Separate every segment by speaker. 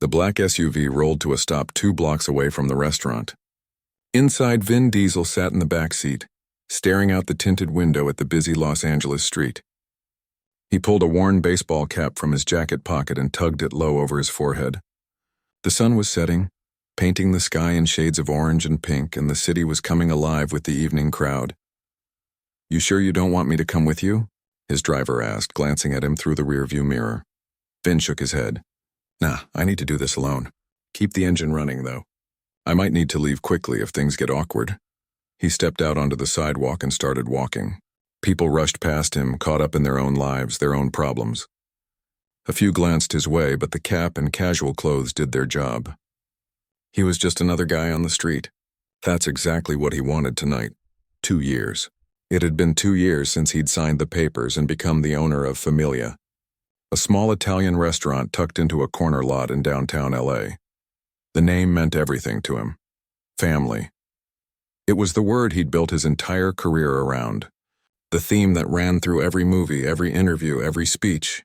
Speaker 1: The black SUV rolled to a stop 2 blocks away from the restaurant. Inside, Vin Diesel sat in the back seat, staring out the tinted window at the busy Los Angeles street. He pulled a worn baseball cap from his jacket pocket and tugged it low over his forehead. The sun was setting, painting the sky in shades of orange and pink, and the city was coming alive with the evening crowd. "You sure you don't want me to come with you?" his driver asked, glancing at him through the rearview mirror. Vin shook his head. "Nah, I need to do this alone. Keep the engine running, though. I might need to leave quickly if things get awkward." He stepped out onto the sidewalk and started walking. People rushed past him, caught up in their own lives, their own problems. A few glanced his way, but the cap and casual clothes did their job. He was just another guy on the street. That's exactly what he wanted tonight. 2 years. It had been 2 years since he'd signed the papers and become the owner of Familia, a small Italian restaurant tucked into a corner lot in downtown LA. The name meant everything to him. Family. It was the word he'd built his entire career around. The theme that ran through every movie, every interview, every speech.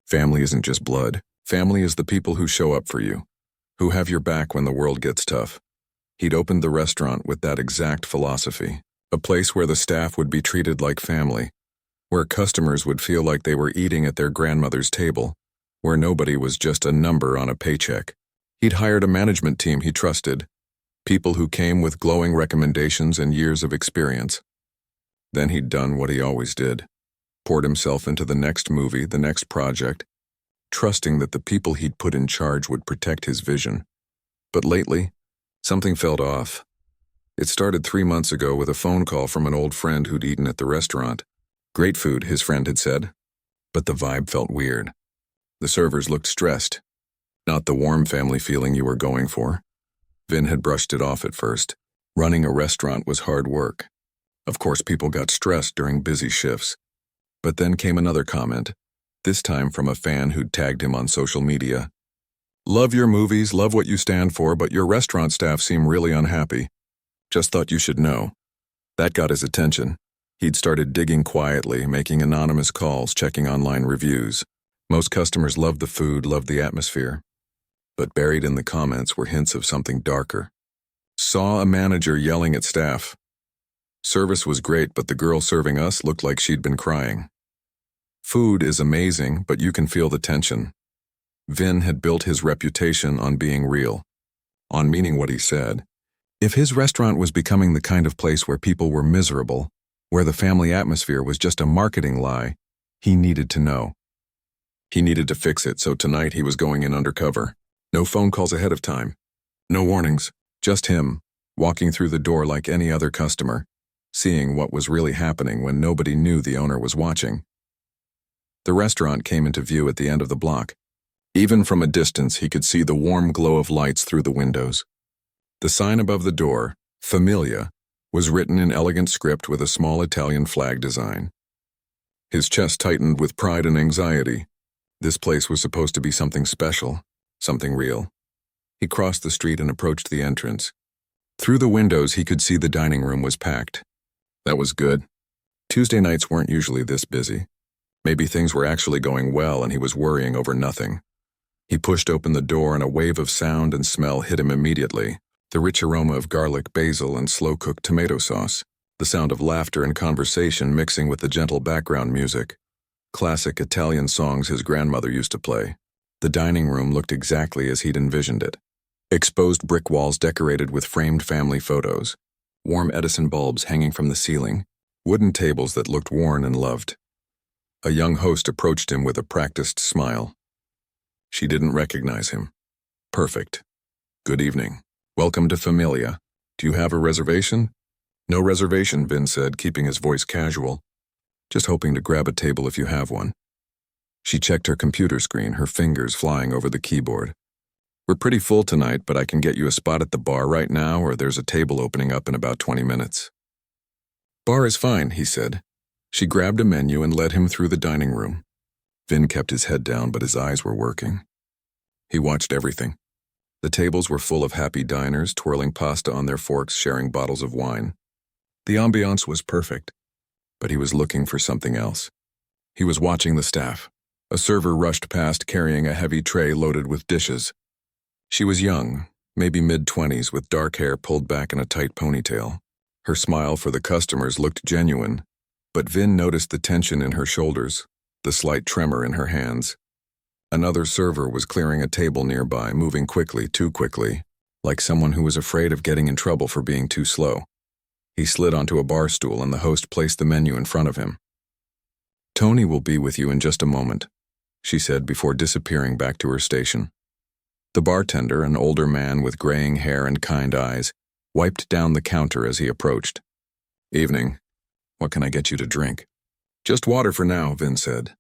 Speaker 1: Family isn't just blood. Family is the people who show up for you, who have your back when the world gets tough. He'd opened the restaurant with that exact philosophy, a place where the staff would be treated like family, where customers would feel like they were eating at their grandmother's table, where nobody was just a number on a paycheck. He'd hired a management team he trusted, people who came with glowing recommendations and years of experience. Then he'd done what he always did, poured himself into the next movie, the next project, trusting that the people he'd put in charge would protect his vision. But lately, something felt off. It started 3 months ago with a phone call from an old friend who'd eaten at the restaurant. Great food, his friend had said, but the vibe felt weird. The servers looked stressed, not the warm family feeling you were going for. Vin had brushed it off at first. Running a restaurant was hard work. Of course, people got stressed during busy shifts. But then came another comment, this time from a fan who'd tagged him on social media. "Love your movies, love what you stand for, but your restaurant staff seem really unhappy. Just thought you should know." That got his attention. He'd started digging quietly, making anonymous calls, checking online reviews. Most customers loved the food, loved the atmosphere. But buried in the comments were hints of something darker. Saw a manager yelling at staff. Service was great, but the girl serving us looked like she'd been crying. Food is amazing, but you can feel the tension. Vin had built his reputation on being real, on meaning what he said. If his restaurant was becoming the kind of place where people were miserable, where the family atmosphere was just a marketing lie, he needed to know. He needed to fix it, so tonight he was going in undercover. No phone calls ahead of time. No warnings, just him, walking through the door like any other customer, seeing what was really happening when nobody knew the owner was watching. The restaurant came into view at the end of the block. Even from a distance, he could see the warm glow of lights through the windows. The sign above the door, Familia, was written in elegant script with a small Italian flag design. His chest tightened with pride and anxiety. This place was supposed to be something special, something real. He crossed the street and approached the entrance. Through the windows, he could see the dining room was packed. That was good. Tuesday nights weren't usually this busy. Maybe things were actually going well and he was worrying over nothing. He pushed open the door and a wave of sound and smell hit him immediately. The rich aroma of garlic, basil, and slow-cooked tomato sauce. The sound of laughter and conversation mixing with the gentle background music. Classic Italian songs his grandmother used to play. The dining room looked exactly as he'd envisioned it. Exposed brick walls decorated with framed family photos. Warm Edison bulbs hanging from the ceiling. Wooden tables that looked worn and loved. A young host approached him with a practiced smile. She didn't recognize him. Perfect. "Good evening. Welcome to Familia. Do you have a reservation?" "No reservation," Vin said, keeping his voice casual. "Just hoping to grab a table if you have one." She checked her computer screen, her fingers flying over the keyboard. "We're pretty full tonight, but I can get you a spot at the bar right now, or there's a table opening up in about 20 minutes. "Bar is fine," he said. She grabbed a menu and led him through the dining room. Vin kept his head down, but his eyes were working. He watched everything. The tables were full of happy diners, twirling pasta on their forks, sharing bottles of wine. The ambiance was perfect, but he was looking for something else. He was watching the staff. A server rushed past carrying a heavy tray loaded with dishes. She was young, maybe mid-20s, with dark hair pulled back in a tight ponytail. Her smile for the customers looked genuine, but Vin noticed the tension in her shoulders, the slight tremor in her hands. Another server was clearing a table nearby, moving quickly, too quickly, like someone who was afraid of getting in trouble for being too slow. He slid onto a bar stool and the host placed the menu in front of him. "Tony will be with you in just a moment," she said before disappearing back to her station. The bartender, an older man with graying hair and kind eyes, wiped down the counter as he approached. "Evening. What can I get you to drink?" "Just water for now," Vin said,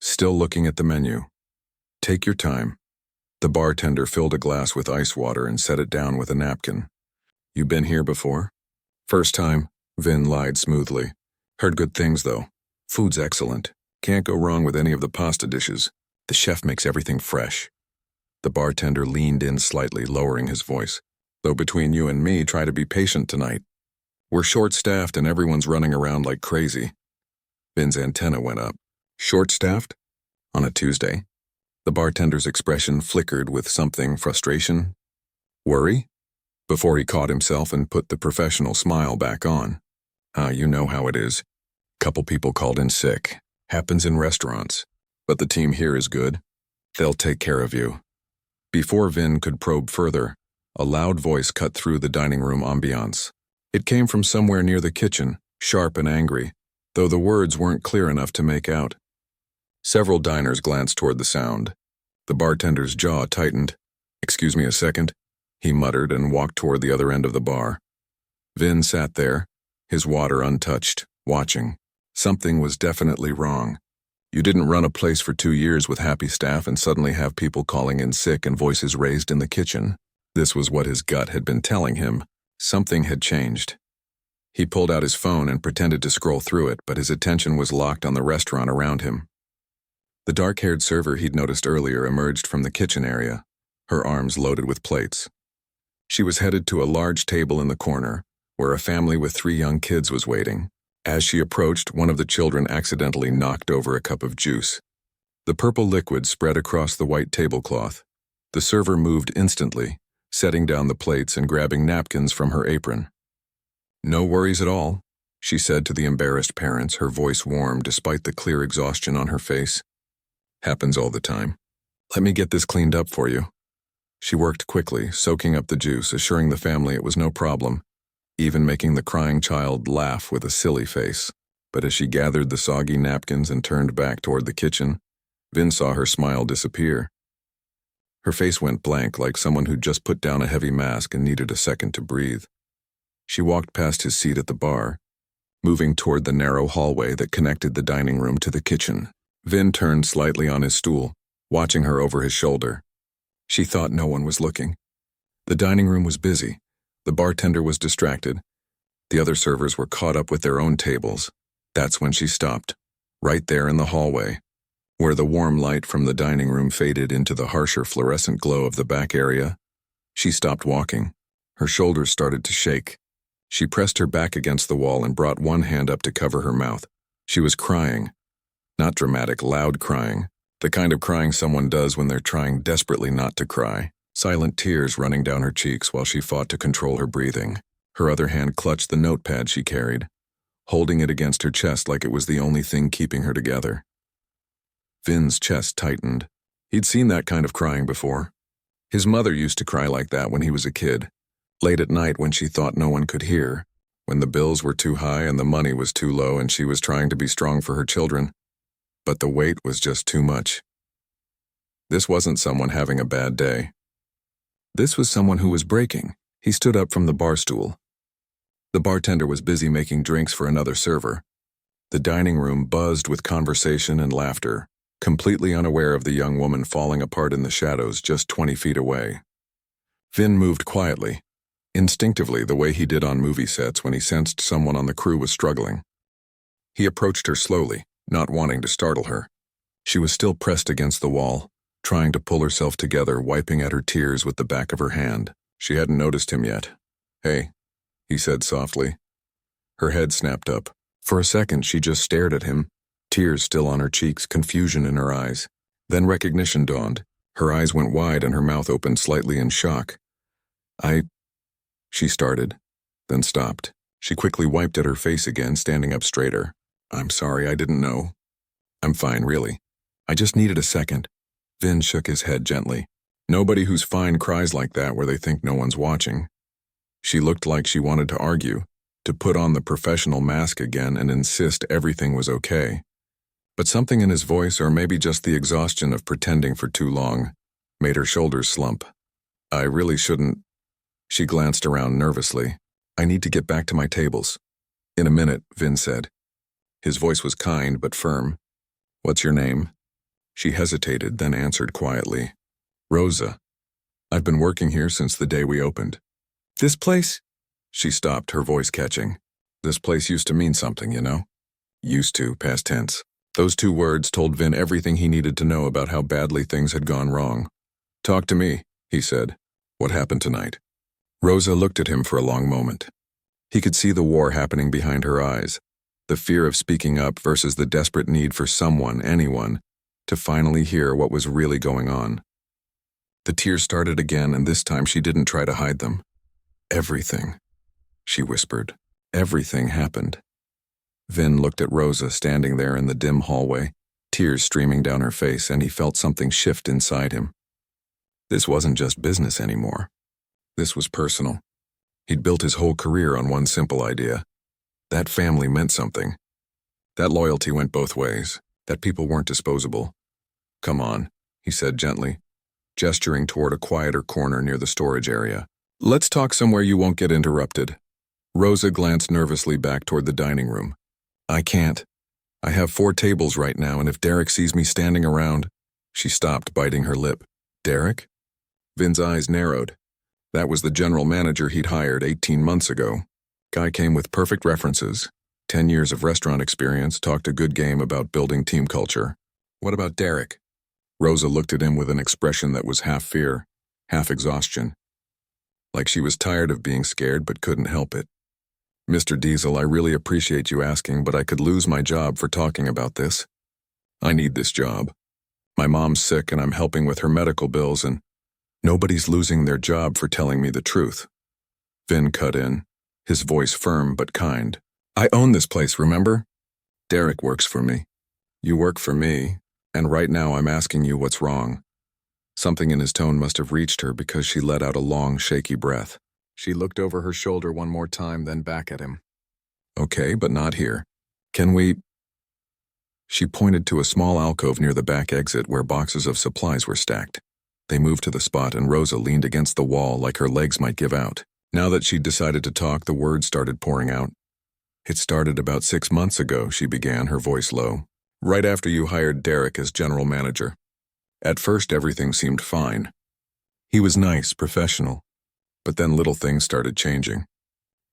Speaker 1: still looking at the menu. "Take your time." The bartender filled a glass with ice water and set it down with a napkin. "You been here before?" "First time," Vin lied smoothly. "Heard good things, though. Food's excellent. Can't go wrong with any of the pasta dishes. The chef makes everything fresh." The bartender leaned in slightly, lowering his voice. "Though between you and me, try to be patient tonight. We're short-staffed and everyone's running around like crazy." Vin's antenna went up. "Short-staffed? On a Tuesday?" The bartender's expression flickered with something: frustration? Worry? Before he caught himself and put the professional smile back on. You know how it is. Couple people called in sick. Happens in restaurants. But the team here is good. They'll take care of you." Before Vin could probe further, a loud voice cut through the dining room ambiance. It came from somewhere near the kitchen, sharp and angry, though the words weren't clear enough to make out. Several diners glanced toward the sound. The bartender's jaw tightened. "Excuse me a second," he muttered and walked toward the other end of the bar. Vin sat there, his water untouched, watching. Something was definitely wrong. You didn't run a place for 2 years with happy staff and suddenly have people calling in sick and voices raised in the kitchen. This was what his gut had been telling him. Something had changed. He pulled out his phone and pretended to scroll through it, but his attention was locked on the restaurant around him. The dark-haired server he'd noticed earlier emerged from the kitchen area, her arms loaded with plates. She was headed to a large table in the corner, where a family with 3 young kids was waiting. As she approached, one of the children accidentally knocked over a cup of juice. The purple liquid spread across the white tablecloth. The server moved instantly, setting down the plates and grabbing napkins from her apron. "No worries at all," she said to the embarrassed parents, her voice warm despite the clear exhaustion on her face. "Happens all the time. Let me get this cleaned up for you." She worked quickly, soaking up the juice, assuring the family it was no problem, even making the crying child laugh with a silly face. But as she gathered the soggy napkins and turned back toward the kitchen, Vin saw her smile disappear. Her face went blank, like someone who'd just put down a heavy mask and needed a second to breathe. She walked past his seat at the bar, moving toward the narrow hallway that connected the dining room to the kitchen. Vin turned slightly on his stool, watching her over his shoulder. She thought no one was looking. The dining room was busy. The bartender was distracted. The other servers were caught up with their own tables. That's when she stopped, right there in the hallway, where the warm light from the dining room faded into the harsher fluorescent glow of the back area. She stopped walking. Her shoulders started to shake. She pressed her back against the wall and brought one hand up to cover her mouth. She was crying. Not dramatic, loud crying. The kind of crying someone does when they're trying desperately not to cry. Silent tears running down her cheeks while she fought to control her breathing. Her other hand clutched the notepad she carried, holding it against her chest like it was the only thing keeping her together. Vin's chest tightened. He'd seen that kind of crying before. His mother used to cry like that when he was a kid, late at night when she thought no one could hear, when the bills were too high and the money was too low and she was trying to be strong for her children. But the weight was just too much. This wasn't someone having a bad day. This was someone who was breaking. He stood up from the bar stool. The bartender was busy making drinks for another server. The dining room buzzed with conversation and laughter, completely unaware of the young woman falling apart in the shadows just 20 feet away. Vin moved quietly, instinctively the way he did on movie sets when he sensed someone on the crew was struggling. He approached her slowly, not wanting to startle her. She was still pressed against the wall, trying to pull herself together, wiping at her tears with the back of her hand. She hadn't noticed him yet. "Hey," he said softly. Her head snapped up. For a second, she just stared at him, tears still on her cheeks, confusion in her eyes. Then recognition dawned. Her eyes went wide and her mouth opened slightly in shock. She started, then stopped. She quickly wiped at her face again, standing up straighter. I'm sorry, I didn't know. I'm fine, really. I just needed a second. Vin shook his head gently. Nobody who's fine cries like that where they think no one's watching. She looked like she wanted to argue, to put on the professional mask again and insist everything was okay. But something in his voice, or maybe just the exhaustion of pretending for too long, made her shoulders slump. I really shouldn't. She glanced around nervously. I need to get back to my tables. In a minute, Vin said. His voice was kind but firm. What's your name? She hesitated, then answered quietly. Rosa. I've been working here since the day we opened. This place? She stopped, her voice catching. This place used to mean something, you know? Used to, past tense. Those two words told Vin everything he needed to know about how badly things had gone wrong. Talk to me, he said. What happened tonight? Rosa looked at him for a long moment. He could see the war happening behind her eyes, the fear of speaking up versus the desperate need for someone, anyone, to finally hear what was really going on. The tears started again, and this time she didn't try to hide them. Everything, she whispered. Everything happened. Vin looked at Rosa standing there in the dim hallway, tears streaming down her face, and he felt something shift inside him. This wasn't just business anymore. This was personal. He'd built his whole career on one simple idea. That family meant something. That loyalty went both ways, that people weren't disposable. Come on, he said gently, gesturing toward a quieter corner near the storage area. Let's talk somewhere you won't get interrupted. Rosa glanced nervously back toward the dining room. I can't. I have 4 tables right now, and if Derek sees me standing around... She stopped, biting her lip. Derek? Vin's eyes narrowed. That was the general manager he'd hired 18 months ago. Guy came with perfect references. 10 years of restaurant experience, talked a good game about building team culture. What about Derek? Rosa looked at him with an expression that was half fear, half exhaustion. Like she was tired of being scared but couldn't help it. Mr. Diesel, I really appreciate you asking, but I could lose my job for talking about this. I need this job. My mom's sick and I'm helping with her medical bills, and nobody's losing their job for telling me the truth. Vin cut in, his voice firm but kind. I own this place, remember? Derek works for me. You work for me, and right now I'm asking you what's wrong. Something in his tone must have reached her because she let out a long, shaky breath. She looked over her shoulder one more time, then back at him. Okay, but not here. Can we... She pointed to a small alcove near the back exit where boxes of supplies were stacked. They moved to the spot and Rosa leaned against the wall like her legs might give out. Now that she'd decided to talk, the words started pouring out. It started about 6 months ago, she began, her voice low. Right after you hired Derek as general manager. At first, everything seemed fine. He was nice, professional. But then little things started changing.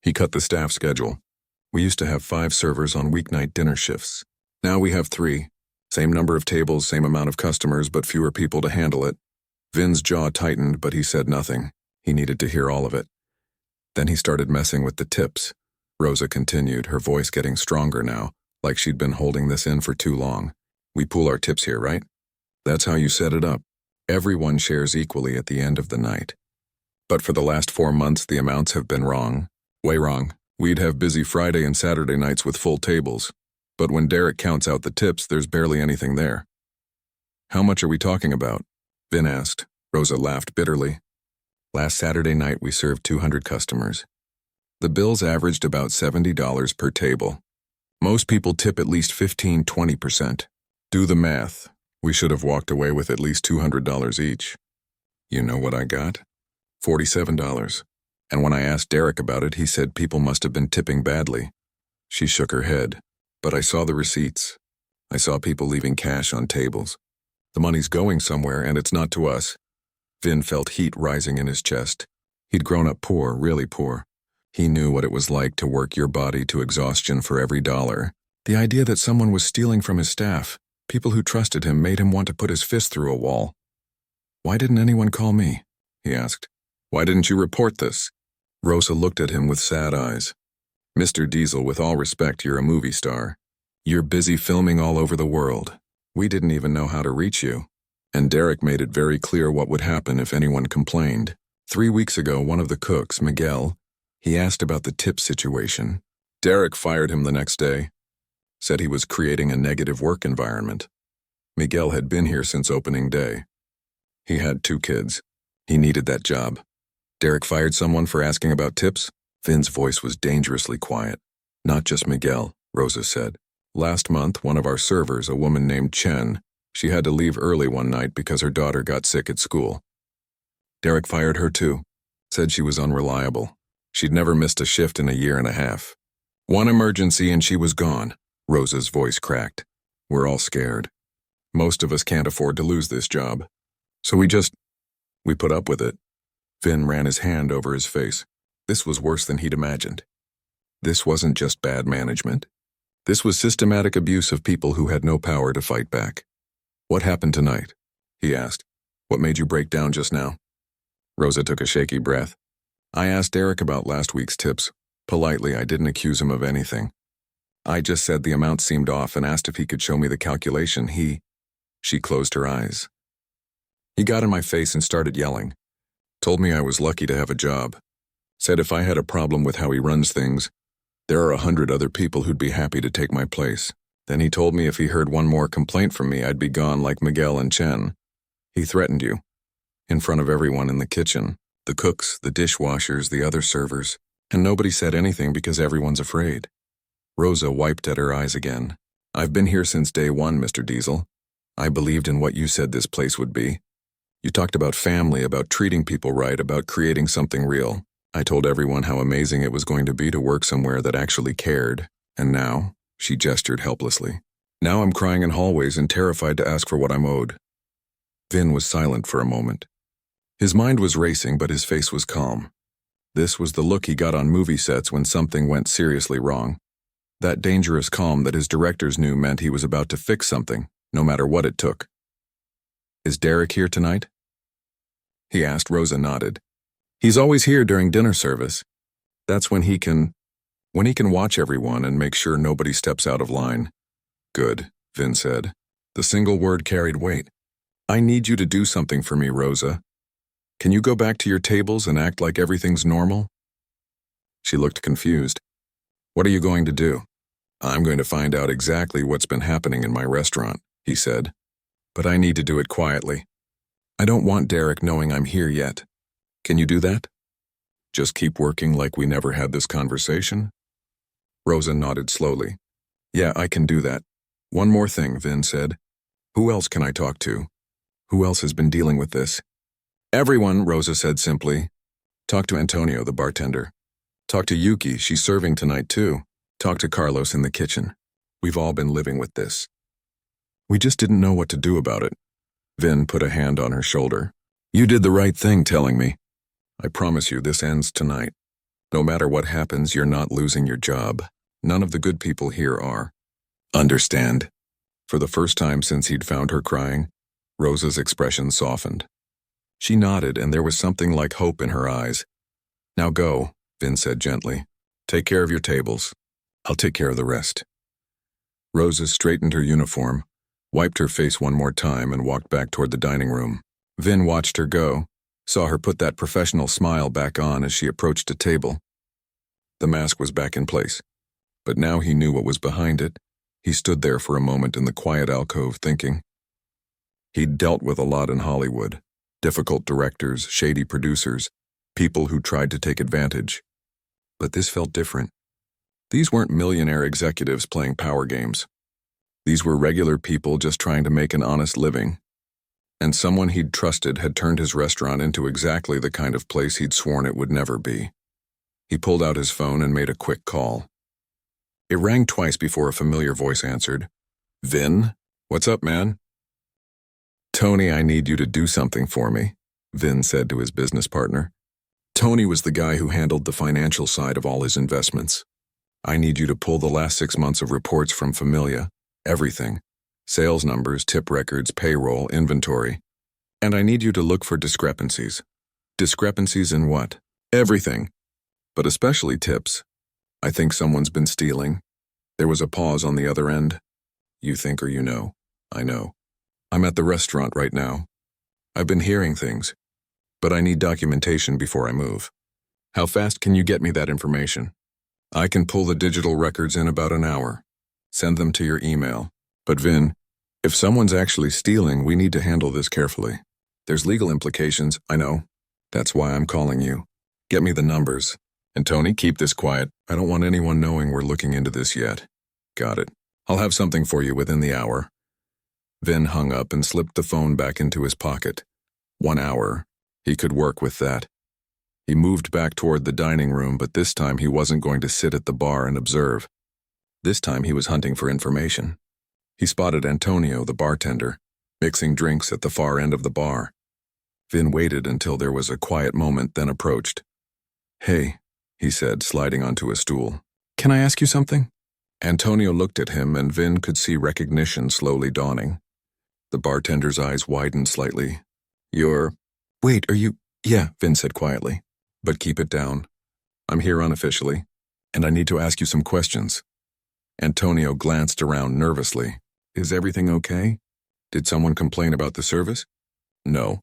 Speaker 1: He cut the staff schedule. We used to have 5 servers on weeknight dinner shifts. Now we have 3. Same number of tables, same amount of customers, but fewer people to handle it. Vin's jaw tightened, but he said nothing. He needed to hear all of it. Then he started messing with the tips. Rosa continued, her voice getting stronger now, like she'd been holding this in for too long. We pool our tips here, right? That's how you set it up. Everyone shares equally at the end of the night. But for the last 4 months, the amounts have been wrong. Way wrong. We'd have busy Friday and Saturday nights with full tables. But when Derek counts out the tips, there's barely anything there. How much are we talking about? Vin asked. Rosa laughed bitterly. Last Saturday night, we served 200 customers. The bills averaged about $70 per table. Most people tip at least 15–20%. Do the math. We should have walked away with at least $200 each. You know what I got? $47. And when I asked Derek about it, he said people must have been tipping badly. She shook her head. But I saw the receipts. I saw people leaving cash on tables. The money's going somewhere, and it's not to us. Vin felt heat rising in his chest. He'd grown up poor, really poor. He knew what it was like to work your body to exhaustion for every dollar. The idea that someone was stealing from his staff, people who trusted him, made him want to put his fist through a wall. Why didn't anyone call me? He asked. Why didn't you report this? Rosa looked at him with sad eyes. Mr. Diesel, with all respect, you're a movie star. You're busy filming all over the world. We didn't even know how to reach you. And Derek made it very clear what would happen if anyone complained. 3 weeks ago, one of the cooks, Miguel, he asked about the tip situation. Derek fired him the next day, said he was creating a negative work environment. Miguel had been here since opening day. He had 2 kids. He needed that job. Derek fired someone for asking about tips? Vin's voice was dangerously quiet. Not just Miguel, Rosa said. Last month, one of our servers, a woman named Chen, she had to leave early one night because her daughter got sick at school. Derek fired her too. Said she was unreliable. She'd never missed a shift in a year and a half. One emergency and she was gone. Rosa's voice cracked. We're all scared. Most of us can't afford to lose this job. So we put up with it. Vin ran his hand over his face. This was worse than he'd imagined. This wasn't just bad management. This was systematic abuse of people who had no power to fight back. What happened tonight? He asked. What made you break down just now? Rosa took a shaky breath. I asked Derek about last week's tips. Politely, I didn't accuse him of anything. I just said the amount seemed off and asked if he could show me the calculation. She closed her eyes. He got in my face and started yelling. Told me I was lucky to have a job. Said if I had a problem with how he runs things, there are 100 other people who'd be happy to take my place. Then he told me if he heard one more complaint from me, I'd be gone like Miguel and Chen. He threatened you. In front of everyone in the kitchen, the cooks, the dishwashers, the other servers, and nobody said anything because everyone's afraid. Rosa wiped at her eyes again. I've been here since day one, Mr. Diesel. I believed in what you said this place would be. You talked about family, about treating people right, about creating something real. I told everyone how amazing it was going to be to work somewhere that actually cared. And now, she gestured helplessly. Now I'm crying in hallways and terrified to ask for what I'm owed. Vin was silent for a moment. His mind was racing, but his face was calm. This was the look he got on movie sets when something went seriously wrong. That dangerous calm that his directors knew meant he was about to fix something, no matter what it took. Is Derek here tonight? He asked. Rosa nodded. He's always here during dinner service. That's when he can watch everyone and make sure nobody steps out of line. Good, Vin said. The single word carried weight. I need you to do something for me, Rosa. Can you go back to your tables and act like everything's normal? She looked confused. What are you going to do? I'm going to find out exactly what's been happening in my restaurant, he said. But I need to do it quietly. I don't want Derek knowing I'm here yet. Can you do that? Just keep working like we never had this conversation? Rosa nodded slowly. Yeah, I can do that. One more thing, Vin said. Who else can I talk to? Who else has been dealing with this? Everyone, Rosa said simply. Talk to Antonio, the bartender. Talk to Yuki, she's serving tonight too. Talk to Carlos in the kitchen. We've all been living with this. We just didn't know what to do about it. Vin put a hand on her shoulder. You did the right thing telling me. I promise you this ends tonight. No matter what happens, you're not losing your job. None of the good people here are. Understand? For the first time since he'd found her crying, Rosa's expression softened. She nodded, and there was something like hope in her eyes. Now go, Vin said gently. Take care of your tables. I'll take care of the rest. Rosa straightened her uniform, wiped her face one more time, and walked back toward the dining room. Vin watched her go, saw her put that professional smile back on as she approached a table. The mask was back in place, but now he knew what was behind it. He stood there for a moment in the quiet alcove thinking. He'd dealt with a lot in Hollywood. Difficult directors, shady producers, people who tried to take advantage. But this felt different. These weren't millionaire executives playing power games. These were regular people just trying to make an honest living. And someone he'd trusted had turned his restaurant into exactly the kind of place he'd sworn it would never be. He pulled out his phone and made a quick call. It rang twice before a familiar voice answered. Vin? What's up, man? Tony, I need you to do something for me, Vin said to his business partner. Tony was the guy who handled the financial side of all his investments. I need you to pull the last 6 months of reports from Familia, everything. Sales numbers, tip records, payroll, inventory. And I need you to look for discrepancies. Discrepancies in what? Everything. But especially tips. I think someone's been stealing. There was a pause on the other end. You think or you know. I know. I'm at the restaurant right now. I've been hearing things, but I need documentation before I move. How fast can you get me that information? I can pull the digital records in about an hour. Send them to your email. But Vin, if someone's actually stealing, we need to handle this carefully. There's legal implications, I know. That's why I'm calling you. Get me the numbers. And Tony, keep this quiet. I don't want anyone knowing we're looking into this yet. Got it. I'll have something for you within the hour. Vin hung up and slipped the phone back into his pocket. 1 hour. He could work with that. He moved back toward the dining room, but this time he wasn't going to sit at the bar and observe. This time he was hunting for information. He spotted Antonio, the bartender, mixing drinks at the far end of the bar. Vin waited until there was a quiet moment, then approached. "Hey," he said, sliding onto a stool. "Can I ask you something?" Antonio looked at him, and Vin could see recognition slowly dawning. The bartender's eyes widened slightly. Wait, are you— "Yeah," Vin said quietly. "But keep it down. I'm here unofficially, and I need to ask you some questions." Antonio glanced around nervously. "Is everything okay? Did someone complain about the service?" "No.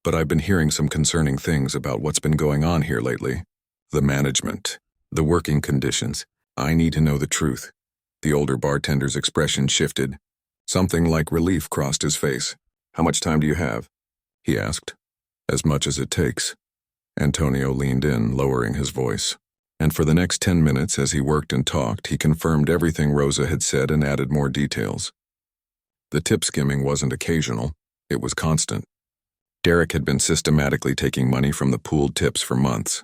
Speaker 1: But I've been hearing some concerning things about what's been going on here lately. The management, the working conditions. I need to know the truth." The older bartender's expression shifted. Something like relief crossed his face. "How much time do you have?" he asked. "As much as it takes." Antonio leaned in, lowering his voice. And for the next 10 minutes, as he worked and talked, he confirmed everything Rosa had said and added more details. The tip skimming wasn't occasional, it was constant. Derek had been systematically taking money from the pooled tips for months.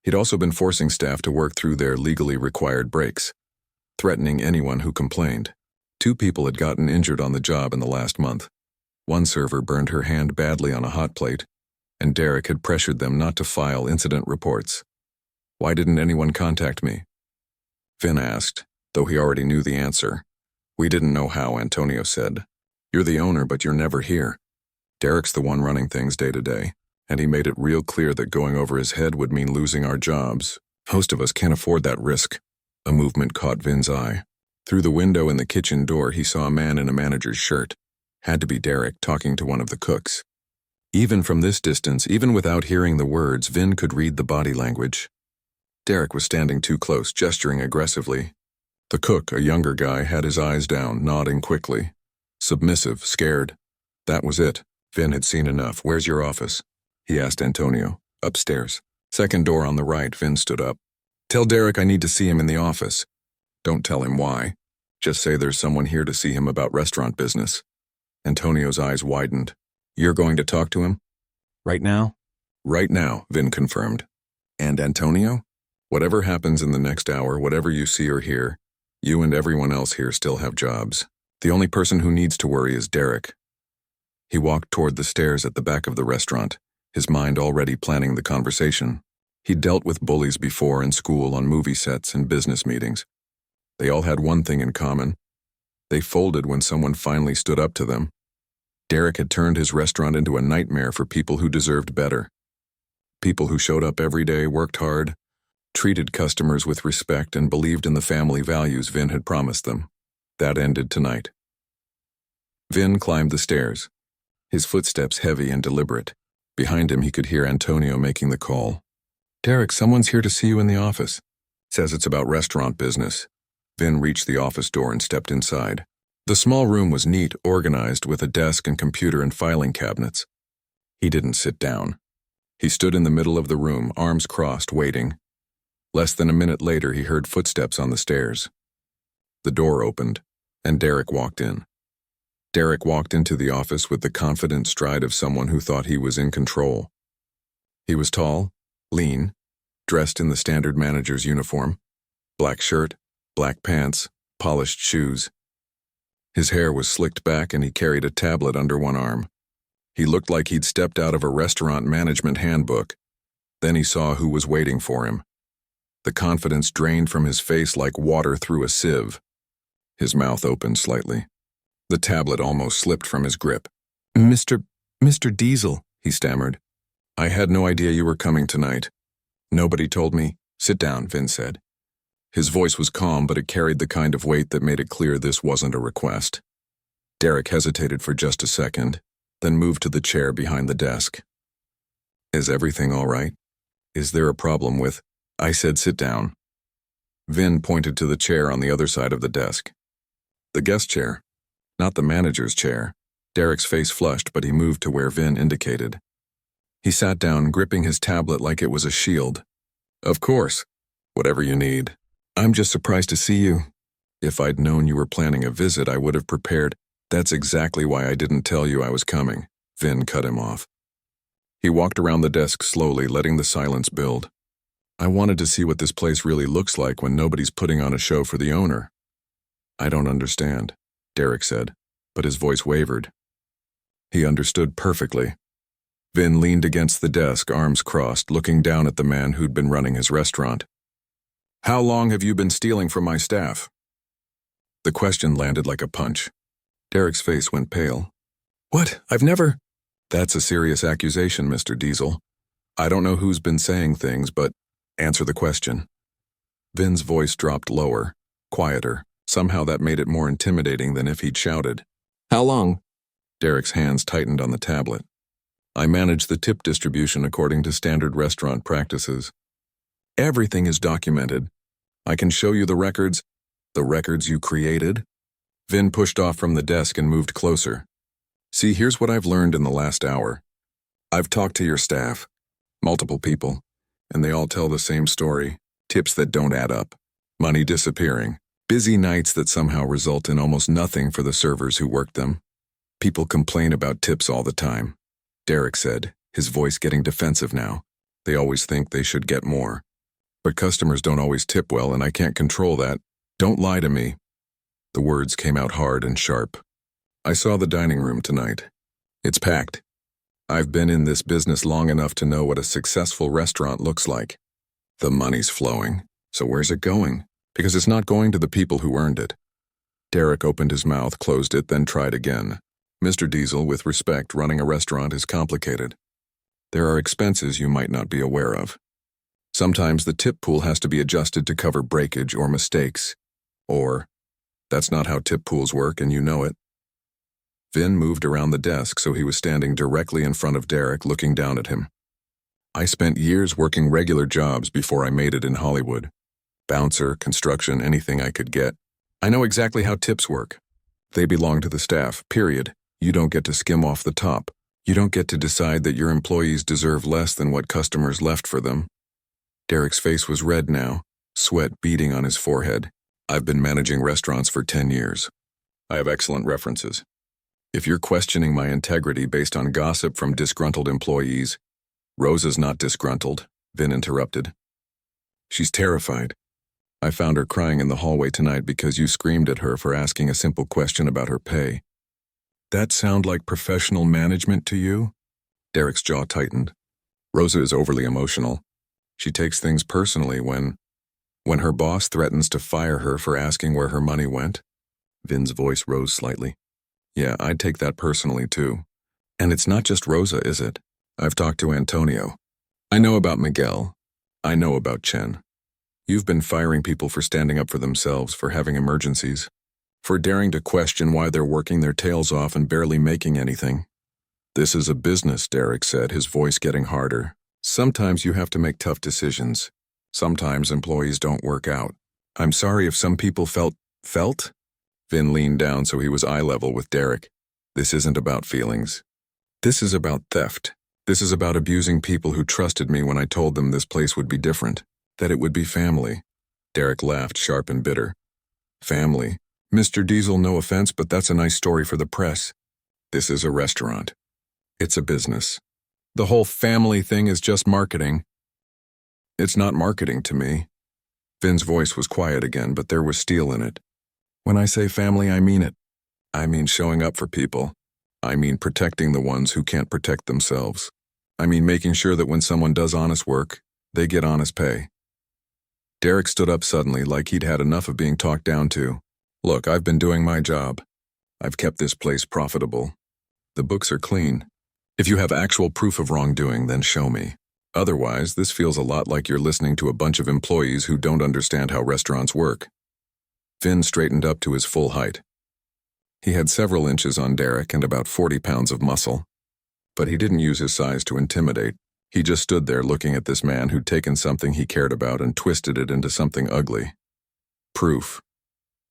Speaker 1: He'd also been forcing staff to work through their legally required breaks, threatening anyone who complained. 2 people had gotten injured on the job in the last month. One server burned her hand badly on a hot plate, and Derek had pressured them not to file incident reports. "Why didn't anyone contact me?" Vin asked, though he already knew the answer. "We didn't know how," Antonio said. "You're the owner, but you're never here. Derek's the one running things day to day, and he made it real clear that going over his head would mean losing our jobs. Most of us can't afford that risk." A movement caught Vin's eye. Through the window in the kitchen door, he saw a man in a manager's shirt. Had to be Derek, talking to one of the cooks. Even from this distance, even without hearing the words, Vin could read the body language. Derek was standing too close, gesturing aggressively. The cook, a younger guy, had his eyes down, nodding quickly. Submissive, scared. That was it. Vin had seen enough. "Where's your office?" he asked Antonio. "Upstairs. Second door on the right." Vin stood up. "Tell Derek I need to see him in the office. Don't tell him why. Just say there's someone here to see him about restaurant business." Antonio's eyes widened. "You're going to talk to him?"
Speaker 2: Right now?
Speaker 1: "Right now," Vin confirmed. "And Antonio? Whatever happens in the next hour, whatever you see or hear, you and everyone else here still have jobs. The only person who needs to worry is Derek." He walked toward the stairs at the back of the restaurant, his mind already planning the conversation. He'd dealt with bullies before in school, on movie sets, and business meetings. They all had one thing in common. They folded when someone finally stood up to them. Derek had turned his restaurant into a nightmare for people who deserved better. People who showed up every day, worked hard, treated customers with respect, and believed in the family values Vin had promised them. That ended tonight. Vin climbed the stairs, his footsteps heavy and deliberate. Behind him, he could hear Antonio making the call. "Derek, someone's here to see you in the office. Says it's about restaurant business." Vin reached the office door and stepped inside. The small room was neat, organized, with a desk and computer and filing cabinets. He didn't sit down. He stood in the middle of the room, arms crossed, waiting. Less than a minute later, he heard footsteps on the stairs. The door opened, and Derek walked in. Derek walked into the office with the confident stride of someone who thought he was in control. He was tall, lean, dressed in the standard manager's uniform, black shirt, black pants, polished shoes. His hair was slicked back and he carried a tablet under one arm. He looked like he'd stepped out of a restaurant management handbook. Then he saw who was waiting for him. The confidence drained from his face like water through a sieve. His mouth opened slightly. The tablet almost slipped from his grip. Mr. Diesel," he stammered. "I had no idea you were coming tonight. Nobody told me." "Sit down," Vin said. His voice was calm, but it carried the kind of weight that made it clear this wasn't a request. Derek hesitated for just a second, then moved to the chair behind the desk. Is everything all right? Is there a problem with... I said sit down. Vin pointed to the chair on the other side of the desk. The guest chair, not the manager's chair. Derek's face flushed, but he moved to where Vin indicated. He sat down, gripping his tablet like it was a shield. Of course. Whatever you need. I'm just surprised to see you. If I'd known you were planning a visit, I would have prepared. That's exactly why I didn't tell you I was coming. Vin cut him off. He walked around the desk slowly, letting the silence build. I wanted to see what this place really looks like when nobody's putting on a show for the owner. I don't understand, Derek said, but his voice wavered. He understood perfectly. Vin leaned against the desk, arms crossed, looking down at the man who'd been running his restaurant. How long have you been stealing from my staff? The question landed like a punch. Derek's face went pale. What? I've never... That's a serious accusation, Mr. Diesel. I don't know who's been saying things, but answer the question. Vin's voice dropped lower, quieter. Somehow that made it more intimidating than if he'd shouted. How long? Derek's hands tightened on the tablet. I manage the tip distribution according to standard restaurant practices. Everything is documented. I can show you the records you created. Vin pushed off from the desk and moved closer. See, here's what I've learned in the last hour. I've talked to your staff, multiple people, and they all tell the same story. Tips that don't add up. Money disappearing. Busy nights that somehow result in almost nothing for the servers who work them. People complain about tips all the time. Derek said, his voice getting defensive now. They always think they should get more. But customers don't always tip well, and I can't control that. Don't lie to me. The words came out hard and sharp. I saw the dining room tonight. It's packed. I've been in this business long enough to know what a successful restaurant looks like. The money's flowing. So where's it going? Because it's not going to the people who earned it. Derek opened his mouth, closed it, then tried again. Mr. Diesel, with respect, running a restaurant is complicated. There are expenses you might not be aware of. Sometimes the tip pool has to be adjusted to cover breakage or mistakes. Or, that's not how tip pools work and you know it. Vin moved around the desk so he was standing directly in front of Derek, looking down at him. I spent years working regular jobs before I made it in Hollywood. Bouncer, construction, anything I could get. I know exactly how tips work. They belong to the staff, period. You don't get to skim off the top. You don't get to decide that your employees deserve less than what customers left for them. Derek's face was red now, sweat beading on his forehead. I've been managing restaurants for 10 years. I have excellent references. If you're questioning my integrity based on gossip from disgruntled employees, Rosa's not disgruntled, Vin interrupted. She's terrified. I found her crying in the hallway tonight because you screamed at her for asking a simple question about her pay. That sound like professional management to you? Derek's jaw tightened. Rosa is overly emotional. She takes things personally when her boss threatens to fire her for asking where her money went. Vin's voice rose slightly. Yeah, I'd take that personally too. And it's not just Rosa, is it? I've talked to Antonio. I know about Miguel. I know about Chen. You've been firing people for standing up for themselves, for having emergencies, for daring to question why they're working their tails off and barely making anything. This is a business, Derek said, his voice getting harder. Sometimes you have to make tough decisions. Sometimes employees don't work out. I'm sorry if some people felt? Vin leaned down so he was eye level with Derek. This isn't about feelings. This is about theft. This is about abusing people who trusted me when I told them this place would be different, that it would be family. Derek laughed, sharp and bitter. Family? Mr. Diesel, no offense, but that's a nice story for the press. This is a restaurant. It's a business. The whole family thing is just marketing. It's not marketing to me. Vin's voice was quiet again, but there was steel in it. When I say family, I mean it. I mean showing up for people. I mean protecting the ones who can't protect themselves. I mean making sure that when someone does honest work, they get honest pay. Derek stood up suddenly, like he'd had enough of being talked down to. Look, I've been doing my job. I've kept this place profitable. The books are clean. If you have actual proof of wrongdoing, then show me. Otherwise, this feels a lot like you're listening to a bunch of employees who don't understand how restaurants work. Vin straightened up to his full height. He had several inches on Derek and about 40 pounds of muscle. But he didn't use his size to intimidate. He just stood there looking at this man who'd taken something he cared about and twisted it into something ugly. Proof,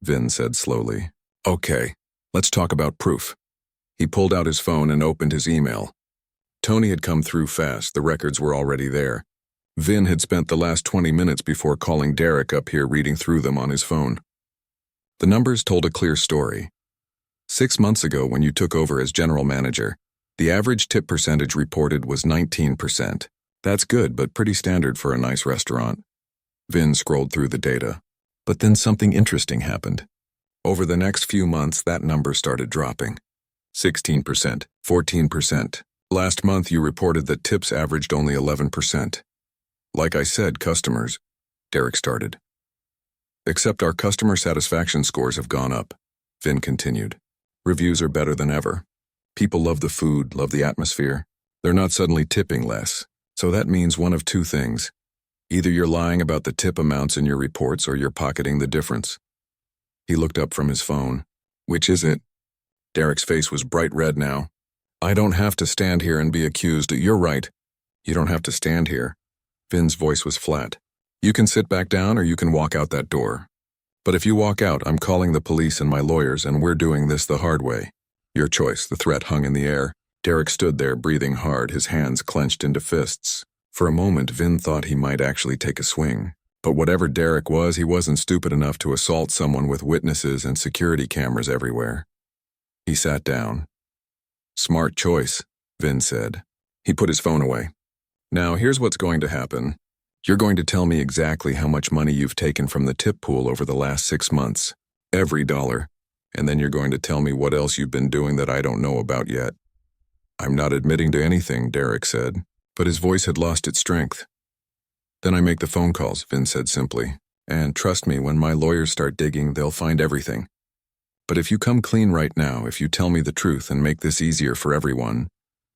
Speaker 1: Vin said slowly. Okay, let's talk about proof. He pulled out his phone and opened his email. Tony had come through fast, the records were already there. Vin had spent the last 20 minutes before calling Derek up here reading through them on his phone. The numbers told a clear story. 6 months ago, when you took over as general manager, the average tip percentage reported was 19%. That's good, but pretty standard for a nice restaurant. Vin scrolled through the data. But then something interesting happened. Over the next few months, that number started dropping. 16%, 14%. Last month, you reported that tips averaged only 11%. Like I said, customers, Derek started. Except our customer satisfaction scores have gone up, Vin continued. Reviews are better than ever. People love the food, love the atmosphere. They're not suddenly tipping less. So that means one of two things. Either you're lying about the tip amounts in your reports or you're pocketing the difference. He looked up from his phone. Which is it? Derek's face was bright red now. I don't have to stand here and be accused. You're right. You don't have to stand here. Vin's voice was flat. You can sit back down or you can walk out that door. But if you walk out, I'm calling the police and my lawyers, and we're doing this the hard way. Your choice. The threat hung in the air. Derek stood there, breathing hard, his hands clenched into fists. For a moment, Vin thought he might actually take a swing. But whatever Derek was, he wasn't stupid enough to assault someone with witnesses and security cameras everywhere. He sat down. Smart choice, Vin said. He put his phone away. Now, here's what's going to happen. You're going to tell me exactly how much money you've taken from the tip pool over the last 6 months. Every dollar. And then you're going to tell me what else you've been doing that I don't know about yet. I'm not admitting to anything, Derek said, but his voice had lost its strength. Then I make the phone calls, Vin said simply. And trust me, when my lawyers start digging, they'll find everything. But if you come clean right now, if you tell me the truth and make this easier for everyone,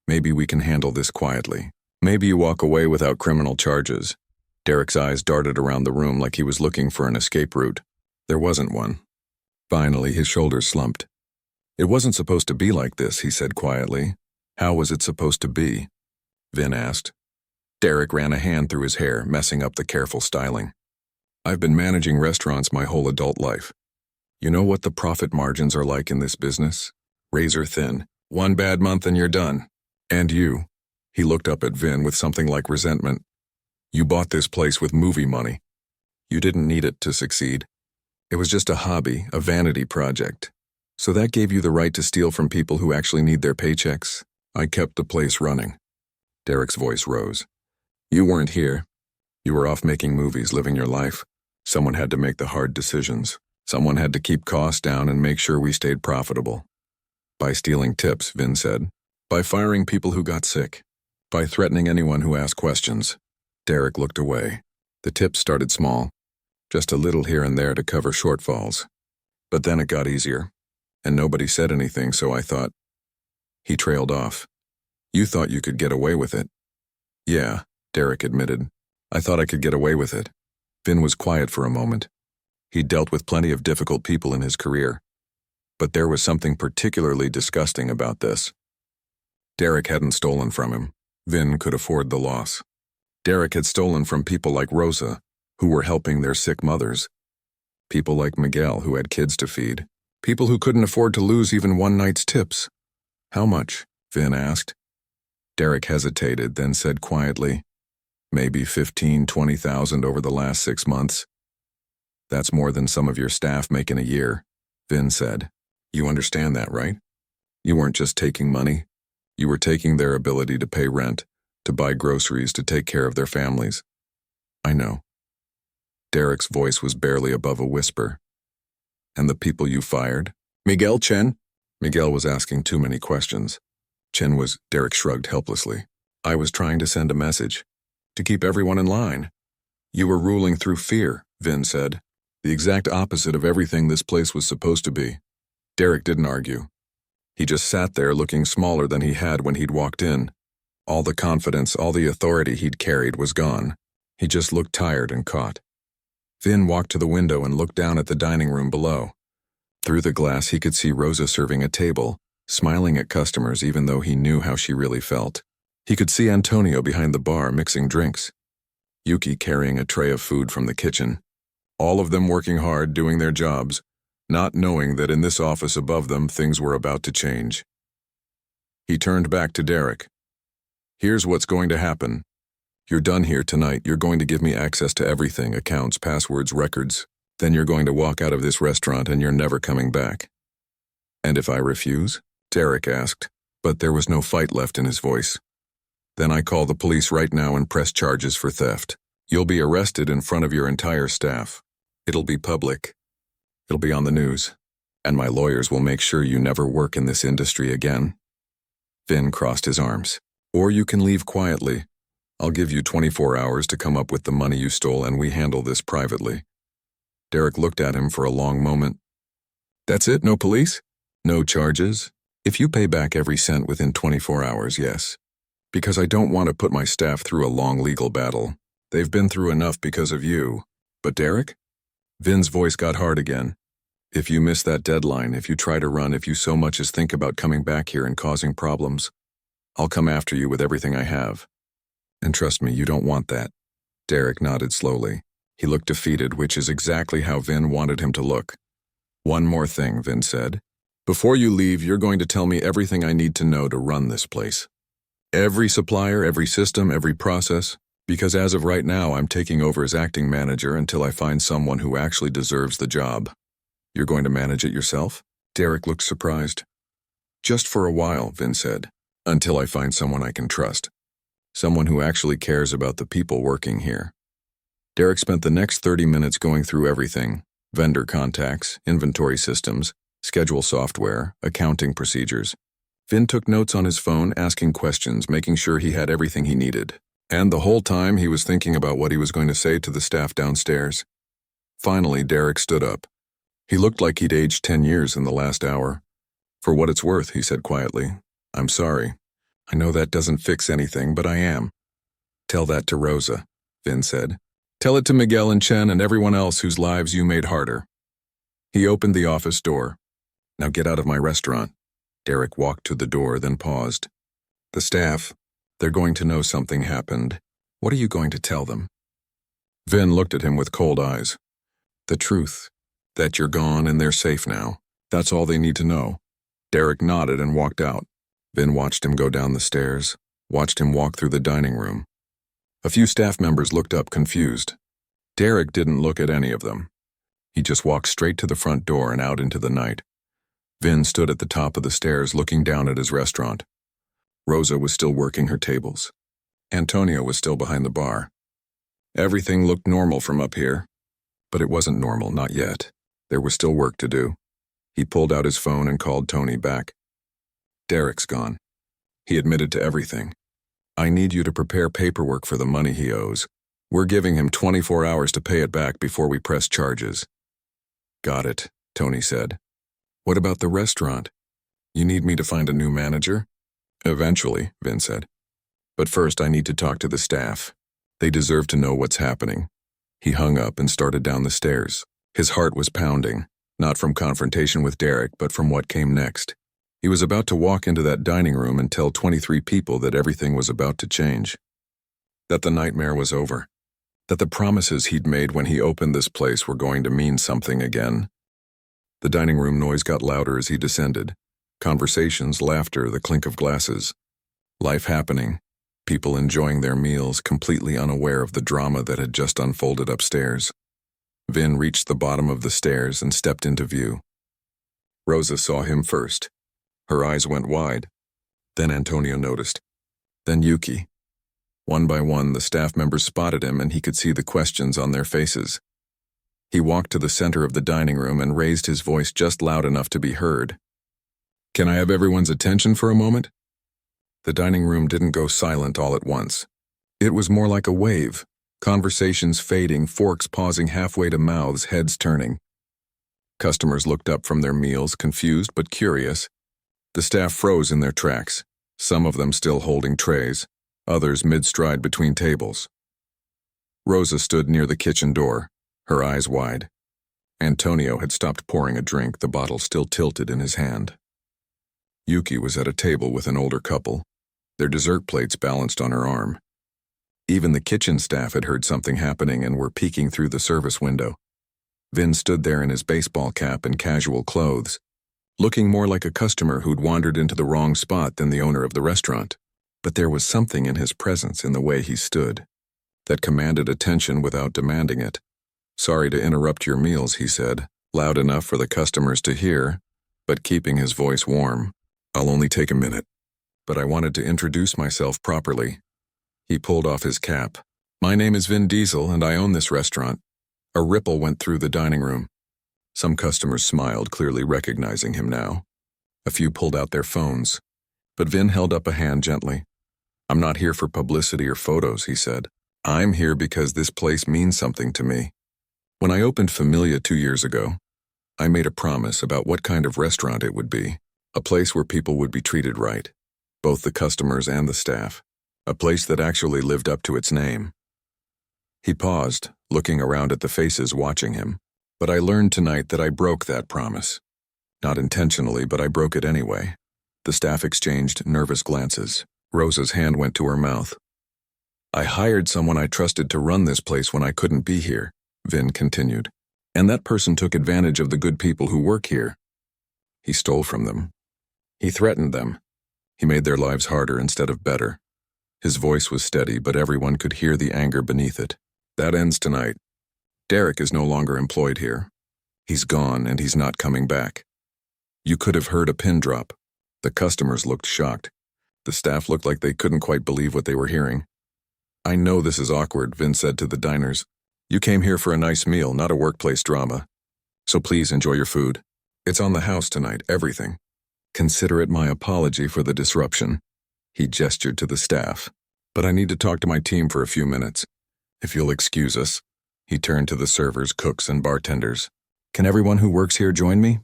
Speaker 1: maybe we can handle this quietly. Maybe you walk away without criminal charges. Derek's eyes darted around the room like he was looking for an escape route. There wasn't one. Finally, his shoulders slumped. It wasn't supposed to be like this, he said quietly. How was it supposed to be? Vin asked. Derek ran a hand through his hair, messing up the careful styling. I've been managing restaurants my whole adult life. You know what the profit margins are like in this business? Razor thin. One bad month and you're done. And you. He looked up at Vin with something like resentment. You bought this place with movie money. You didn't need it to succeed. It was just a hobby, a vanity project. So that gave you the right to steal from people who actually need their paychecks? I kept the place running. Derek's voice rose. You weren't here. You were off making movies, living your life. Someone had to make the hard decisions. Someone had to keep costs down and make sure we stayed profitable. By stealing tips, Vin said. By firing people who got sick. By threatening anyone who asked questions. Derek looked away. The tips started small. Just a little here and there to cover shortfalls. But then it got easier. And nobody said anything, so I thought. He trailed off. You thought you could get away with it. Yeah, Derek admitted. I thought I could get away with it. Vin was quiet for a moment. He'd dealt with plenty of difficult people in his career. But there was something particularly disgusting about this. Derek hadn't stolen from him. Vin could afford the loss. Derek had stolen from people like Rosa, who were helping their sick mothers. People like Miguel, who had kids to feed. People who couldn't afford to lose even one night's tips. How much? Vin asked. Derek hesitated, then said quietly, maybe 15,000, 20,000 over the last 6 months. That's more than some of your staff make in a year, Vin said. You understand that, right? You weren't just taking money. You were taking their ability to pay rent, to buy groceries, to take care of their families. I know. Derek's voice was barely above a whisper. And the people you fired? Miguel Chen? Miguel was asking too many questions. Derek shrugged helplessly. I was trying to send a message. To keep everyone in line. You were ruling through fear, Vin said. The exact opposite of everything this place was supposed to be. Derek didn't argue. He just sat there looking smaller than he had when he'd walked in. All the confidence, all the authority he'd carried was gone. He just looked tired and caught. Vin walked to the window and looked down at the dining room below. Through the glass he could see Rosa serving a table, smiling at customers even though he knew how she really felt. He could see Antonio behind the bar mixing drinks, Yuki carrying a tray of food from the kitchen. All of them working hard, doing their jobs, not knowing that in this office above them things were about to change. He turned back to Derek. "Here's what's going to happen. You're done here tonight. You're going to give me access to everything, accounts, passwords, records. Then you're going to walk out of this restaurant and you're never coming back." "And if I refuse?" Derek asked, but there was no fight left in his voice. "Then I call the police right now and press charges for theft. You'll be arrested in front of your entire staff. It'll be public. It'll be on the news. And my lawyers will make sure you never work in this industry again." Vin crossed his arms. "Or you can leave quietly. I'll give you 24 hours to come up with the money you stole and we handle this privately." Derek looked at him for a long moment. "That's it? No police? No charges? If you pay back every cent within 24 hours, yes. Because I don't want to put my staff through a long legal battle. They've been through enough because of you. But Derek?" Vin's voice got hard again. "If you miss that deadline, if you try to run, if you so much as think about coming back here and causing problems, I'll come after you with everything I have. And trust me, you don't want that." Derek nodded slowly. He looked defeated, which is exactly how Vin wanted him to look. "One more thing," Vin said. "Before you leave, you're going to tell me everything I need to know to run this place. Every supplier, every system, every process, because as of right now, I'm taking over as acting manager until I find someone who actually deserves the job." "You're going to manage it yourself?" Derek looked surprised. "Just for a while," Vin said, "until I find someone I can trust. Someone who actually cares about the people working here." Derek spent the next 30 minutes going through everything: vendor contacts, inventory systems, schedule software, accounting procedures. Vin took notes on his phone, asking questions, making sure he had everything he needed. And the whole time he was thinking about what he was going to say to the staff downstairs. Finally, Derek stood up. He looked like he'd aged 10 years in the last hour. "For what it's worth," he said quietly, "I'm sorry. I know that doesn't fix anything, but I am." "Tell that to Rosa," Vin said. "Tell it to Miguel and Chen and everyone else whose lives you made harder." He opened the office door. "Now get out of my restaurant." Derek walked to the door, then paused. "The staff, they're going to know something happened. What are you going to tell them?" Vin looked at him with cold eyes. "The truth, that you're gone and they're safe now. That's all they need to know." Derek nodded and walked out. Vin watched him go down the stairs, watched him walk through the dining room. A few staff members looked up confused. Derek didn't look at any of them. He just walked straight to the front door and out into the night. Vin stood at the top of the stairs looking down at his restaurant. Rosa was still working her tables. Antonio was still behind the bar. Everything looked normal from up here. But it wasn't normal, not yet. There was still work to do. He pulled out his phone and called Tony back. "Derek's gone. He admitted to everything. I need you to prepare paperwork for the money he owes. We're giving him 24 hours to pay it back before we press charges." "Got it," Tony said. "What about the restaurant? You need me to find a new manager?" "Eventually," Vin said. "But first I need to talk to the staff. They deserve to know what's happening." He hung up and started down the stairs. His heart was pounding, not from confrontation with Derek, but from what came next. He was about to walk into that dining room and tell 23 people that everything was about to change. That the nightmare was over. That the promises he'd made when he opened this place were going to mean something again. The dining room noise got louder as he descended. Conversations, laughter, the clink of glasses. Life happening. People enjoying their meals, completely unaware of the drama that had just unfolded upstairs. Vin reached the bottom of the stairs and stepped into view. Rosa saw him first. Her eyes went wide. Then Antonio noticed. Then Yuki. One by one, the staff members spotted him and he could see the questions on their faces. He walked to the center of the dining room and raised his voice just loud enough to be heard. "Can I have everyone's attention for a moment?" The dining room didn't go silent all at once. It was more like a wave, conversations fading, forks pausing halfway to mouths, heads turning. Customers looked up from their meals, confused but curious. The staff froze in their tracks, some of them still holding trays, others mid-stride between tables. Rosa stood near the kitchen door, her eyes wide. Antonio had stopped pouring a drink, the bottle still tilted in his hand. Yuki was at a table with an older couple, their dessert plates balanced on her arm. Even the kitchen staff had heard something happening and were peeking through the service window. Vin stood there in his baseball cap and casual clothes, looking more like a customer who'd wandered into the wrong spot than the owner of the restaurant. But there was something in his presence, in the way he stood, that commanded attention without demanding it. "Sorry to interrupt your meals," he said, loud enough for the customers to hear, but keeping his voice warm. "I'll only take a minute, but I wanted to introduce myself properly." He pulled off his cap. "My name is Vin Diesel, and I own this restaurant." A ripple went through the dining room. Some customers smiled, clearly recognizing him now. A few pulled out their phones, but Vin held up a hand gently. "I'm not here for publicity or photos," he said. "I'm here because this place means something to me. When I opened Familia 2 years ago, I made a promise about what kind of restaurant it would be. A place where people would be treated right, both the customers and the staff. A place that actually lived up to its name." He paused, looking around at the faces watching him. "But I learned tonight that I broke that promise. Not intentionally, but I broke it anyway." The staff exchanged nervous glances. Rosa's hand went to her mouth. "I hired someone I trusted to run this place when I couldn't be here," Vin continued. "And that person took advantage of the good people who work here. He stole from them. He threatened them. He made their lives harder instead of better." His voice was steady, but everyone could hear the anger beneath it. "That ends tonight. Derek is no longer employed here. He's gone, and he's not coming back." You could have heard a pin drop. The customers looked shocked. The staff looked like they couldn't quite believe what they were hearing. "I know this is awkward," Vin said to the diners. "You came here for a nice meal, not a workplace drama. So please enjoy your food. It's on the house tonight, everything. Consider it my apology for the disruption." He gestured to the staff. "But I need to talk to my team for a few minutes. If you'll excuse us." He turned to the servers, cooks, and bartenders. "Can everyone who works here join me?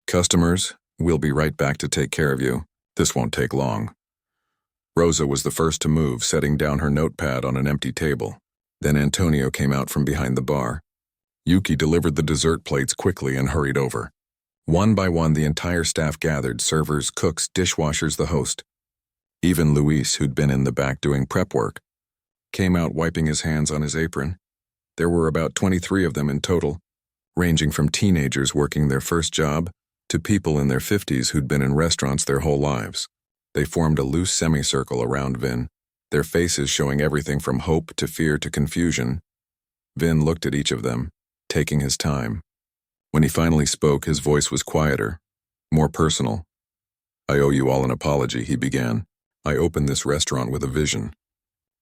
Speaker 1: Customers, we'll be right back to take care of you. This won't take long." Rosa was the first to move, setting down her notepad on an empty table. Then Antonio came out from behind the bar. Yuki delivered the dessert plates quickly and hurried over. One by one, the entire staff gathered, servers, cooks, dishwashers, the host. Even Luis, who'd been in the back doing prep work, came out wiping his hands on his apron. There were about 23 of them in total, ranging from teenagers working their first job to people in their 50s who'd been in restaurants their whole lives. They formed a loose semicircle around Vin, their faces showing everything from hope to fear to confusion. Vin looked at each of them, taking his time. When he finally spoke, his voice was quieter, more personal. "I owe you all an apology," he began. "I opened this restaurant with a vision.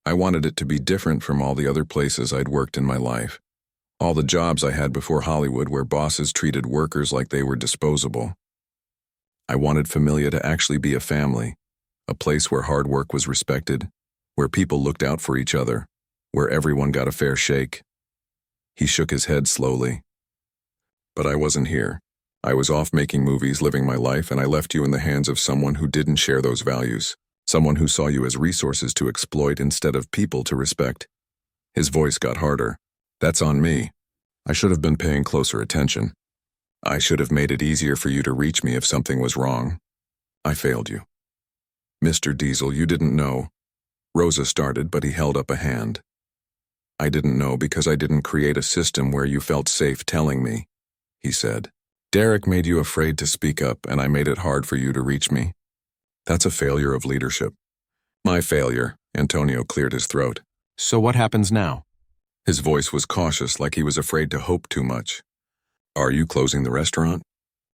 Speaker 1: I wanted it to be different from all the other places I'd worked in my life. All the jobs I had before Hollywood where bosses treated workers like they were disposable. I wanted Familia to actually be a family, a place where hard work was respected, where people looked out for each other, where everyone got a fair shake." He shook his head slowly. "But I wasn't here. I was off making movies, living my life, and I left you in the hands of someone who didn't share those values, someone who saw you as resources to exploit instead of people to respect." His voice got harder. "That's on me. I should have been paying closer attention. I should have made it easier for you to reach me if something was wrong. I failed you." "Mr. Diesel, you didn't know." Rosa started, but he held up a hand. "I didn't know because I didn't create a system where you felt safe telling me," he said. "Derek made you afraid to speak up, and I made it hard for you to reach me. That's a failure of leadership." "My failure," Antonio cleared his throat. "So what happens now?" His voice was cautious, like he was afraid to hope too much. "Are you closing the restaurant?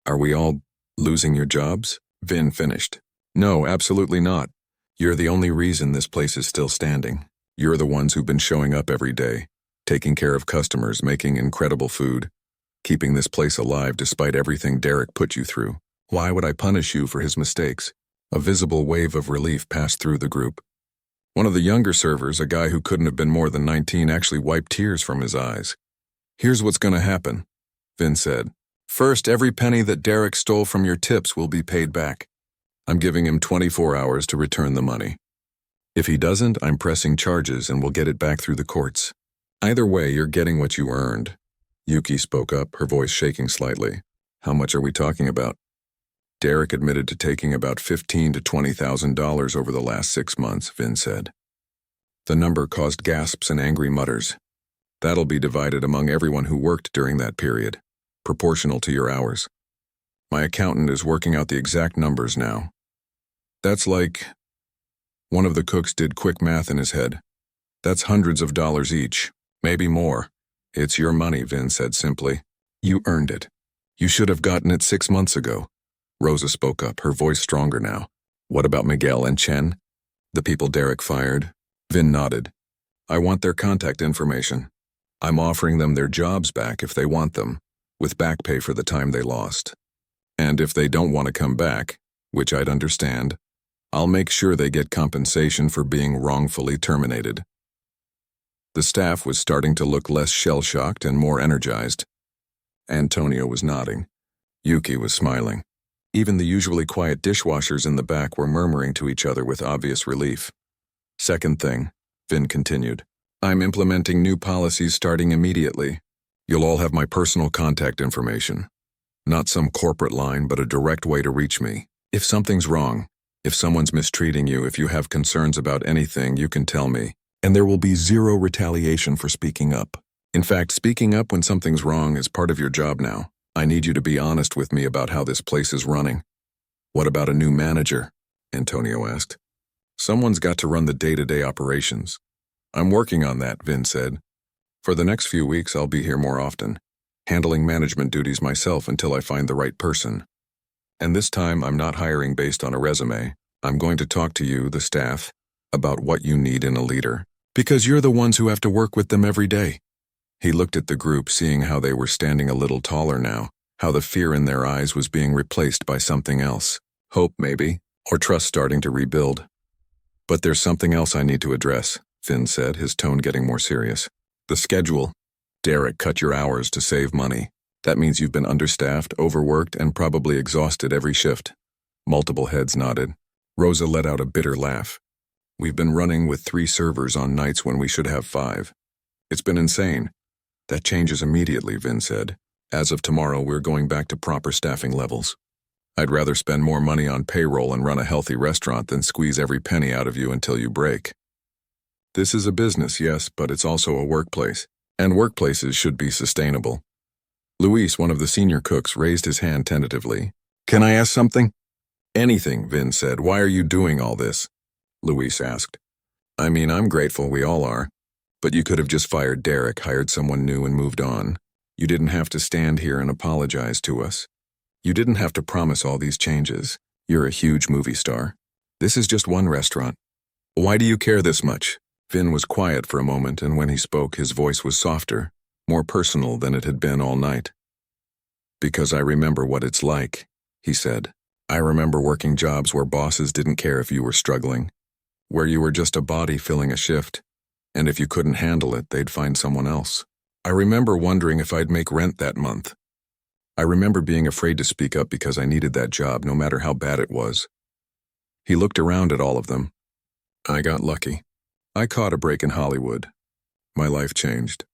Speaker 1: Are we all losing your jobs?" Vin finished. "No, absolutely not. You're the only reason this place is still standing. You're the ones who've been showing up every day, taking care of customers, making incredible food, keeping this place alive despite everything Derek put you through. Why would I punish you for his mistakes?" A visible wave of relief passed through the group. One of the younger servers, a guy who couldn't have been more than 19, actually wiped tears from his eyes. "Here's what's going to happen," Vin said. "First, every penny that Derek stole from your tips will be paid back. I'm giving him 24 hours to return the money. If he doesn't, I'm pressing charges and we'll get it back through the courts. Either way, you're getting what you earned. Yuki spoke up, her voice shaking slightly. How much are we talking about? Derek admitted to taking about $15,000 to $20,000 over the last 6 months, Vin said. The number caused gasps and angry mutters. That'll be divided among everyone who worked during that period, proportional to your hours. My accountant is working out the exact numbers now. That's like... One of the cooks did quick math in his head. That's hundreds of dollars each, maybe more. It's your money, Vin said simply. You earned it. You should have gotten it 6 months ago. Rosa spoke up, her voice stronger now. What about Miguel and Chen? The people Derek fired? Vin nodded. I want their contact information. I'm offering them their jobs back if they want them, with back pay for the time they lost. And if they don't want to come back, which I'd understand, I'll make sure they get compensation for being wrongfully terminated. The staff was starting to look less shell-shocked and more energized. Antonio was nodding. Yuki was smiling. Even the usually quiet dishwashers in the back were murmuring to each other with obvious relief. Second thing, Vin continued, I'm implementing new policies starting immediately. You'll all have my personal contact information. Not some corporate line, but a direct way to reach me. If something's wrong, if someone's mistreating you, if you have concerns about anything, you can tell me. And there will be zero retaliation for speaking up. In fact, speaking up when something's wrong is part of your job now. I need you to be honest with me about how this place is running. What about a new manager? Antonio asked. Someone's got to run the day-to-day operations. I'm working on that, Vin said. For the next few weeks, I'll be here more often, handling management duties myself until I find the right person. And this time, I'm not hiring based on a resume. I'm going to talk to you, the staff, about what you need in a leader, because you're the ones who have to work with them every day. He looked at the group, seeing how they were standing a little taller now, how the fear in their eyes was being replaced by something else. Hope, maybe, or trust starting to rebuild. But there's something else I need to address, Finn said, his tone getting more serious. The schedule. Derek cut your hours to save money. That means you've been understaffed, overworked, and probably exhausted every shift. Multiple heads nodded. Rosa let out a bitter laugh. We've been running with 3 servers on nights when we should have 5. It's been insane. That changes immediately, Vin said. As of tomorrow, we're going back to proper staffing levels. I'd rather spend more money on payroll and run a healthy restaurant than squeeze every penny out of you until you break. This is a business, yes, but it's also a workplace, and workplaces should be sustainable. Luis, one of the senior cooks, raised his hand tentatively. Can I ask something? Anything, Vin said. Why are you doing all this? Luis asked. I mean, I'm grateful, we all are. But you could have just fired Derek, hired someone new, and moved on. You didn't have to stand here and apologize to us. You didn't have to promise all these changes. You're a huge movie star. This is just one restaurant. Why do you care this much? Vin was quiet for a moment, and when he spoke, his voice was softer, more personal than it had been all night. Because I remember what it's like, he said. I remember working jobs where bosses didn't care if you were struggling, where you were just a body filling a shift. And if you couldn't handle it, they'd find someone else. I remember wondering if I'd make rent that month. I remember being afraid to speak up because I needed that job, no matter how bad it was. He looked around at all of them. I got lucky. I caught a break in Hollywood. My life changed.